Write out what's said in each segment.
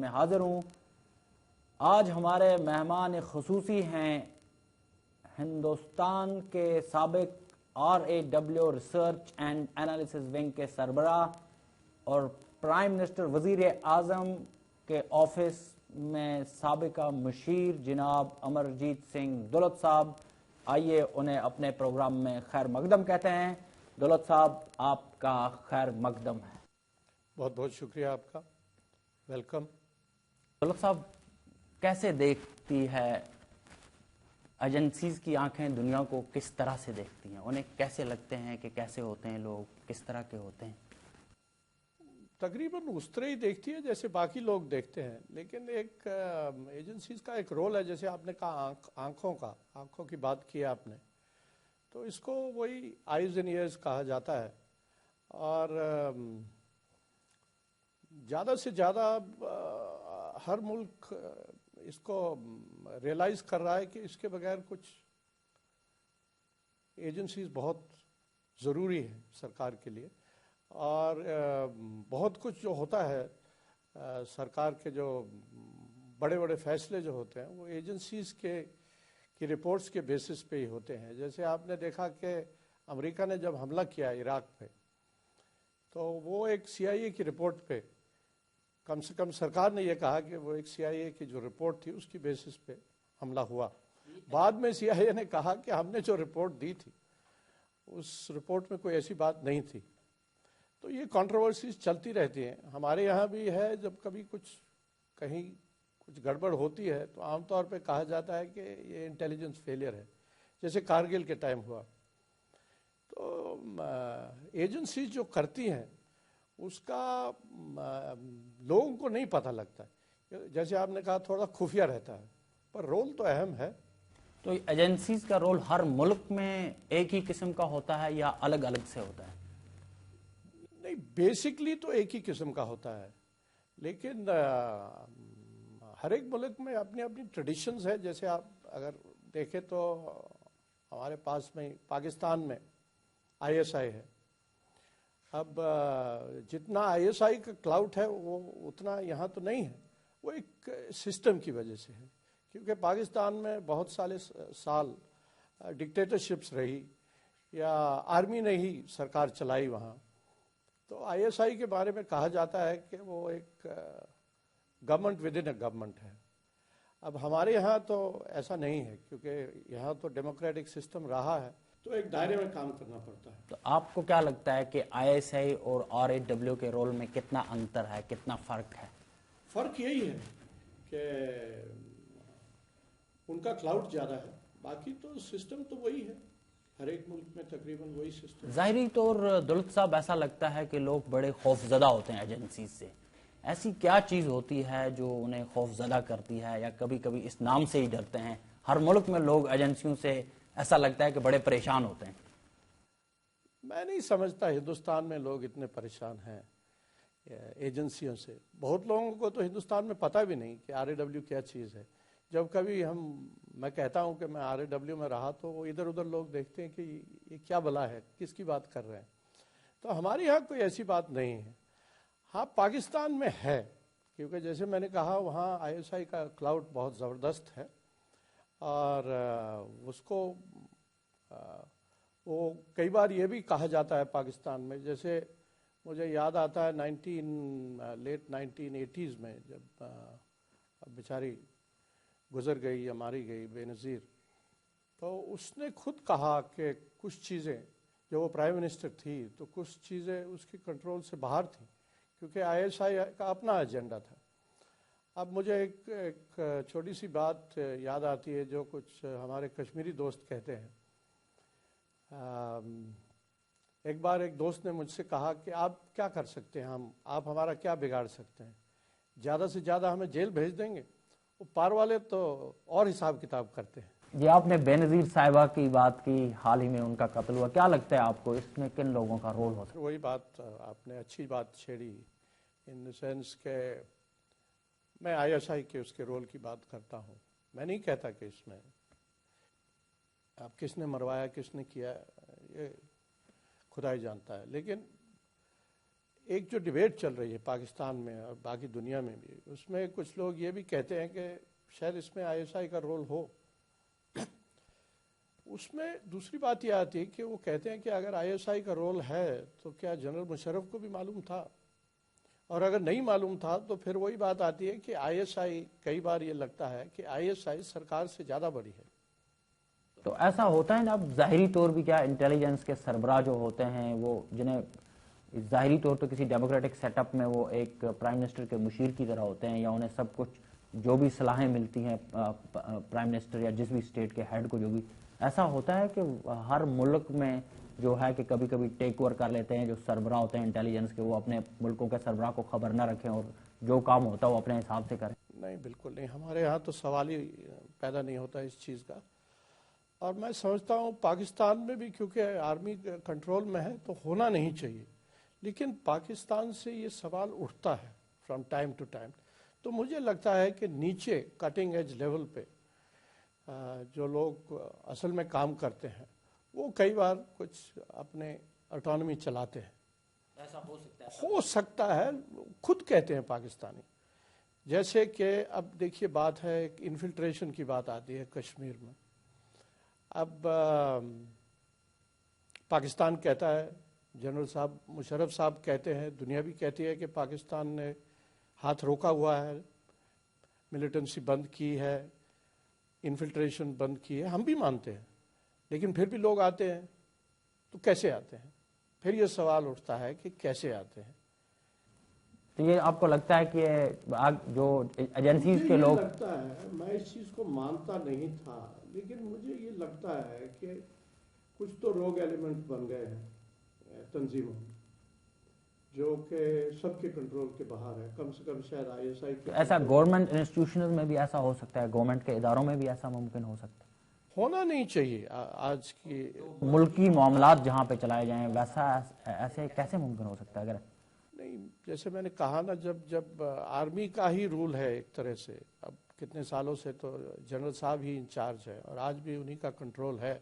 میں حاضر ہوں. آج ہمارے مہمان خصوصی ہیں ہندوستان کے سابق RAW research and analysis wing کے سربراہ اور پرائم منسٹر وزیر اعظم کے آفس میں سابقہ مشیر جناب امرجیت سنگھ دولت صاحب. آئیے انہیں اپنے پروگرام میں خیر مقدم کہتے ہیں. دولت صاحب آپ کا خیر مقدم ہے. بہت بہت شکریہ آپ کا. ویلکم. دولت صاحب کیسے دیکھتی ہے ایجنسیز کی آنکھیں دنیا کو کس طرح سے دیکھتی ہیں؟ انہیں کیسے لگتے ہیں کہ کیسے ہوتے ہیں لوگ، کس طرح کے ہوتے ہیں؟ تقریباً اس طرح ہی دیکھتی ہے جیسے باقی لوگ دیکھتے ہیں، لیکن ایک ایجنسیز کا ایک رول ہے. جیسے آپ نے کہا آنکھوں کی بات کی آپ نے، تو اس کو وہی آئیز اینڈ ایئرز کہا جاتا ہے. اور زیادہ سے زیادہ ہر ملک اس کو ریئلائز کر رہا ہے کہ اس کے بغیر کچھ ایجنسیز بہت ضروری ہیں سرکار کے لیے. اور بہت کچھ جو ہوتا ہے سرکار کے جو بڑے بڑے فیصلے جو ہوتے ہیں وہ ایجنسیز کی رپورٹس کے بیسس پہ ہی ہوتے ہیں. جیسے آپ نے دیکھا کہ امریکہ نے جب حملہ کیا عراق پہ، تو وہ ایک CIA کی رپورٹ پہ، کم سے کم سرکار نے یہ کہا کہ وہ ایک CIA کی جو رپورٹ تھی اس کی بیسس پہ حملہ ہوا. بعد میں CIA نے کہا کہ ہم نے جو رپورٹ دی تھی اس رپورٹ میں کوئی ایسی بات نہیں تھی. تو یہ کنٹروورسیز چلتی رہتی ہیں. ہمارے یہاں بھی ہے، جب کبھی کہیں کچھ گڑبڑ ہوتی ہے تو عام طور پہ کہا جاتا ہے کہ یہ انٹیلیجنس فیلئر ہے، جیسے کارگل کے ٹائم ہوا. تو ایجنسیز جو کرتی ہیں اس کا لوگوں کو نہیں پتہ لگتا. جیسے آپ نے کہا تھوڑا خفیہ رہتا ہے، پر رول تو اہم ہے. تو ایجنسیز کا رول ہر ملک میں ایک ہی قسم کا ہوتا ہے یا الگ الگ سے ہوتا ہے؟ نہیں، بیسکلی تو ایک ہی قسم کا ہوتا ہے، لیکن ہر ایک ملک میں اپنی اپنی ٹریڈیشنز ہے. جیسے آپ اگر دیکھیں تو ہمارے پاس میں پاکستان میں ISI ہے. اب جتنا ISI کا کلاؤٹ ہے وہ اتنا یہاں تو نہیں ہے. وہ ایک سسٹم کی وجہ سے ہے، کیونکہ پاکستان میں بہت سال ڈکٹیٹرشپس رہی یا آرمی نے ہی سرکار چلائی وہاں. تو ISI کے بارے میں کہا جاتا ہے کہ وہ ایک government with in a government ہے. اب ہمارے یہاں تو ایسا نہیں ہے، کیونکہ یہاں تو ڈیموکریٹک سسٹم رہا ہے، تو ایک دائرے میں کام کرنا پڑتا ہے. تو آپ کو کیا لگتا ہے کہ ISI اور RAW کے رول میں کتنا انتر ہے، کتنا فرق ہے؟ فرق یہی ہے کہ ان کا کلاؤڈ زیادہ ہے، باقی تو سسٹم تو وہی ہے. ہر ایک ملک میں تقریباً وہی سسٹم. ظاہری طور دولت صاحب ایسا لگتا ہے کہ لوگ بڑے خوف زدہ ہوتے ہیں ایجنسیز سے. ایسی کیا چیز ہوتی ہے جو انہیں خوف زدہ کرتی ہے، یا کبھی کبھی اس نام سے ہی ڈرتے ہیں؟ ہر ملک میں لوگ ایجنسیوں سے ایسا لگتا ہے کہ بڑے پریشان ہوتے ہیں. میں نہیں سمجھتا ہندوستان میں لوگ اتنے پریشان ہیں ایجنسیوں سے. بہت لوگوں کو تو ہندوستان میں پتہ بھی نہیں کہ RAW کیا چیز ہے. جب کبھی میں کہتا ہوں کہ میں RAW میں رہا تو وہ ادھر ادھر لوگ دیکھتے ہیں کہ یہ کیا بلا ہے، کس کی بات کر رہے ہیں. تو ہمارے یہاں کوئی ایسی بات نہیں ہے. ہاں پاکستان میں ہے، کیونکہ جیسے میں نے کہا وہاں ISI کا کلاؤڈ بہت زبردست ہے. اور اس کو وہ کئی بار یہ بھی کہا جاتا ہے پاکستان میں، جیسے مجھے یاد آتا ہے لیٹ 1980s میں جب بیچاری گزر گئی یا ماری گئی بے نظیر، تو اس نے خود کہا کہ کچھ چیزیں، جو وہ پرائم منسٹر تھی تو کچھ چیزیں اس کی کنٹرول سے باہر تھیں، کیونکہ ISI کا اپنا ایجنڈا تھا. اب مجھے ایک چھوٹی سی بات یاد آتی ہے جو کچھ ہمارے کشمیری دوست کہتے ہیں. ایک بار ایک دوست نے مجھ سے کہا کہ آپ کیا کر سکتے ہیں، آپ ہمارا کیا بگاڑ سکتے ہیں، زیادہ سے زیادہ ہمیں جیل بھیج دیں گے. وہ پار والے تو اور حساب کتاب کرتے ہیں. جی، آپ نے بے نظیر صاحبہ کی بات کی، حال ہی میں ان کا قتل ہوا. کیا لگتا ہے آپ کو اس میں کن لوگوں کا رول ہوتا ہے؟ وہی بات آپ نے اچھی بات چھیڑی، ان دا سینس کہ میں ISI کے اس کے رول کی بات کرتا ہوں. میں نہیں کہتا کہ اس میں اب کس نے مروایا کس نے کیا، یہ خدا ہی جانتا ہے. لیکن ایک جو ڈیبیٹ چل رہی ہے پاکستان میں اور باقی دنیا میں بھی، اس میں کچھ لوگ یہ بھی کہتے ہیں کہ شاید اس میں ISI کا رول ہو۔ اس میں دوسری بات یہ آتی ہے کہ وہ کہتے ہیں کہ اگر ISI کا رول ہے تو کیا جنرل مشرف کو بھی معلوم تھا، اور اگر نہیں معلوم تھا تو پھر وہی بات آتی ہے کہ ISI، کئی بار یہ لگتا ہے کہ ISI سرکار سے زیادہ بڑی ہے۔ تو ایسا ہوتا ہے نا، اب ظاہری طور بھی کیا انٹیلیجنس کے سربراہ جو ہوتے ہیں وہ جنہیں ظاہری طور پہ کسی ڈیموکریٹک سیٹ اپ میں وہ ایک پرائم منسٹر کے مشیر کی طرح ہوتے ہیں، یا انہیں سب کچھ جو بھی صلاحیں ملتی ہیں پرائم منسٹر یا جس بھی اسٹیٹ کے ہیڈ کو، جو بھی ایسا ہوتا ہے کہ ہر ملک میں جو ہے کہ کبھی کبھی ٹیک اوور کر لیتے ہیں جو سربراہ ہوتے ہیں انٹیلیجنس کے، وہ اپنے ملکوں کے سربراہ کو خبر نہ رکھیں اور جو کام ہوتا ہے وہ اپنے حساب سے کریں؟ نہیں، بالکل نہیں، ہمارے ہاں تو سوال ہی پیدا نہیں ہوتا اس چیز کا۔ اور میں سمجھتا ہوں پاکستان میں بھی کیونکہ آرمی کنٹرول میں ہے تو ہونا نہیں چاہیے، لیکن پاکستان سے یہ سوال اٹھتا ہے فرام ٹائم ٹو ٹائم۔ تو مجھے لگتا ہے کہ نیچے کٹنگ ایج لیول پہ جو لوگ اصل میں کام کرتے ہیں وہ کئی بار کچھ اپنے اٹانومی چلاتے ہیں۔ ایسا ہو سکتا ہے، خود کہتے ہیں پاکستانی، جیسے کہ اب دیکھیے بات ہے ایک انفلٹریشن کی بات آتی ہے کشمیر میں۔ اب پاکستان کہتا ہے، جنرل صاحب مشرف صاحب کہتے ہیں، دنیا بھی کہتی ہے کہ پاکستان نے ہاتھ روکا ہوا ہے، ملیٹنسی بند کی ہے، انفلٹریشن بند کی ہے، ہم بھی مانتے ہیں، لیکن پھر بھی لوگ آتے ہیں۔ تو کیسے آتے ہیں؟ پھر یہ سوال اٹھتا ہے کہ کیسے آتے ہیں؟ تو یہ آپ کو لگتا ہے کہ جو ایجنسیز کے لوگ، لگتا ہے، میں اس چیز کو مانتا نہیں تھا، لیکن مجھے یہ لگتا ہے کہ کچھ تو روگ ایلیمنٹ بن گئے ہیں تنظیموں جو کہ سب کے کنٹرول کے باہر ہے، کم سے کم شاید ISI کے۔ ایسا گورنمنٹ انسٹیٹیوشنز میں بھی ایسا ہو سکتا ہے، گورنمنٹ کے اداروں میں بھی ایسا ممکن ہو سکتا ہے؟ ہونا نہیں چاہیے آج کی ملکی معاملات جہاں پہ چلائے جائیں ویسا ایسے کیسے ممکن ہو سکتا ہے؟ اگر نہیں، جیسے میں نے کہا نا، جب آرمی کا ہی رول ہے ایک طرح سے، اب کتنے سالوں سے تو جنرل صاحب ہی انچارج ہے اور آج بھی انہی کا کنٹرول ہے۔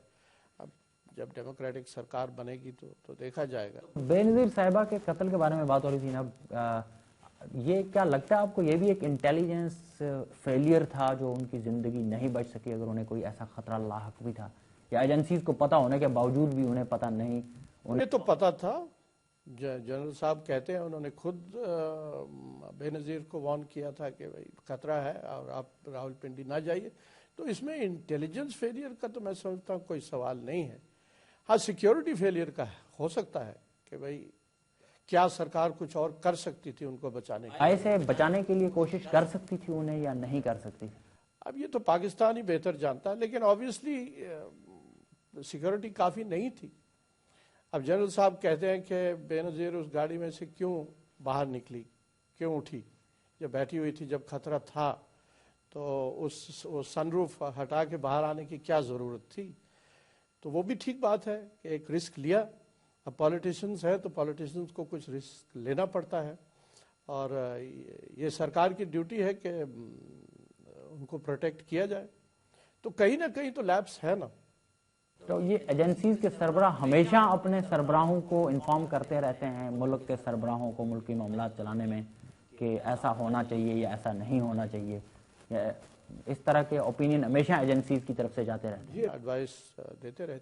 اب جب ڈیموکریٹک سرکار بنے گی تو دیکھا جائے گا۔ بے نظیر صاحبہ کے قتل کے بارے میں بات ہو رہی تھی نا، یہ کیا لگتا ہے آپ کو، یہ بھی ایک انٹیلیجنس فیلئر تھا جو ان کی زندگی نہیں بچ سکی اگر انہیں کوئی ایسا خطرہ لاحق بھی تھا، یا ایجنسیز کو پتا ہونے کے باوجود بھی انہیں پتا نہیں؟ انہیں تو پتا تھا، جنرل صاحب کہتے ہیں انہوں نے خود بے نظیر کو وارن کیا تھا کہ بھائی خطرہ ہے اور آپ راولپنڈی نہ جائیے۔ تو اس میں انٹیلیجنس فیلئر کا تو میں سمجھتا ہوں کوئی سوال نہیں ہے۔ ہاں، سیکیورٹی فیلئر کا ہو سکتا ہے کہ بھائی کیا سرکار کچھ اور کر سکتی تھی ان کو بچانے کے لیے۔ ایسے بچانے کے لیے کوشش کر سکتی تھی انہیں یا نہیں کر سکتی تھی؟ اب یہ تو پاکستان ہی بہتر جانتا ہے، لیکن آبویسلی سیکیورٹی کافی نہیں تھی۔ اب جنرل صاحب کہتے ہیں کہ بے نظیر اس گاڑی میں سے کیوں باہر نکلی، کیوں اٹھی، جب بیٹھی ہوئی تھی، جب خطرہ تھا تو اس سن روف ہٹا کے باہر آنے کی کیا ضرورت تھی؟ تو وہ بھی ٹھیک بات ہے کہ ایک رسک لیا۔ اب پالیٹیشنز ہے تو پالیٹیشنز کو کچھ رسک لینا پڑتا ہے، اور یہ سرکار کی ڈیوٹی ہے کہ ان کو پروٹیکٹ کیا جائے۔ تو کہیں نہ کہیں تو لیپس ہے نا۔ تو یہ ایجنسیز کے سربراہ ہمیشہ اپنے سربراہوں کو انفارم کرتے رہتے ہیں، ملک کے سربراہوں کو ملکی معاملات چلانے میں، کہ ایسا ہونا چاہیے یا ایسا نہیں ہونا چاہیے، اس طرح کے اوپینین ہمیشہ ایجنسیز کی طرف سے جاتے رہتے ہیں؟ جی، ایڈوائس دیتے رہتے ہیں۔